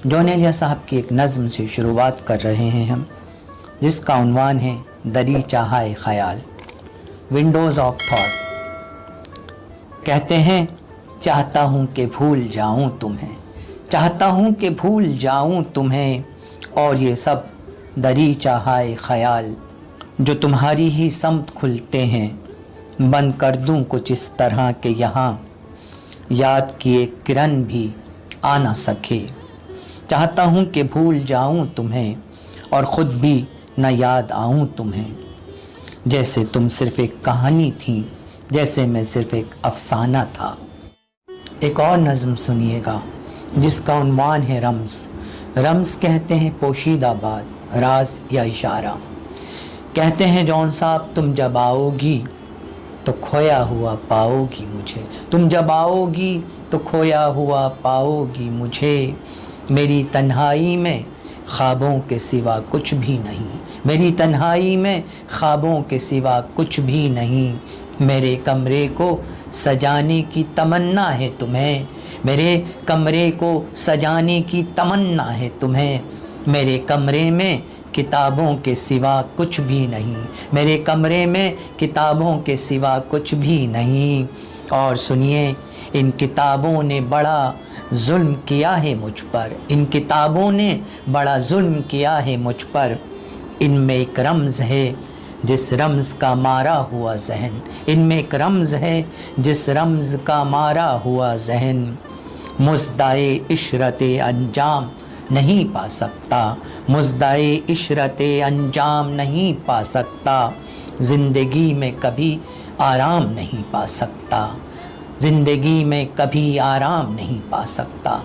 John Elia साहब की एक नज़्म से शुरुआत कर रहे हैं हम, जिसका उन्वान है दरी चाहाए ख़याल, विंडोज़ ऑफ थॉट। कहते हैं चाहता हूँ कि भूल जाऊँ तुम्हें, चाहता हूँ कि भूल जाऊँ तुम्हें, और ये सब दरी चाहाए ख़याल, जो तुम्हारी ही समत खुलते हैं, बंद कर दूँ कुछ इस तरह के यहाँ याद की एक किरण भी आ ना सके। चाहता हूँ कि भूल जाऊँ तुम्हें और ख़ुद भी न याद आऊँ तुम्हें, जैसे तुम सिर्फ़ एक कहानी थी, जैसे मैं सिर्फ़ एक अफसाना था। एक और नज़्म सुनिएगा जिसका उन्वान है रम्ज़। रम्ज़ कहते हैं पोशीदा बात, राज या इशारा। कहते हैं जॉन साहब तुम जब आओगी तो खोया हुआ पाओगी मुझे, तुम जब आओगी तो खोया हुआ पाओगी मुझे। मेरी तन्हाई में ख्वाबों के सिवा कुछ भी नहीं, मेरी तन्हाई में ख्वाबों के सिवा कुछ भी नहीं। मेरे कमरे को सजाने की तमन्ना है तुम्हें, मेरे कमरे को सजाने की तमन्ना है तुम्हें। मेरे कमरे में किताबों के सिवा कुछ भी नहीं, मेरे कमरे में किताबों के सिवा कुछ भी नहीं। और सुनिए, इन किताबों ने बड़ा जुल्म किया है मुझ पर, इन किताबों ने बड़ा जुल्म किया है मुझ पर। इनमें एक रम्ज़ है जिस रम्ज़ का मारा हुआ जहन, इनमें एक रम्ज़ है जिस रम्ज़ का मारा हुआ जहन। मुज़दाए इशरते अंजाम नहीं पा सकता, मुज़दाए इशरते अंजाम नहीं पा सकता। ज़िंदगी में कभी आराम नहीं पा सकता, ज़िंदगी में कभी आराम नहीं पा सकता।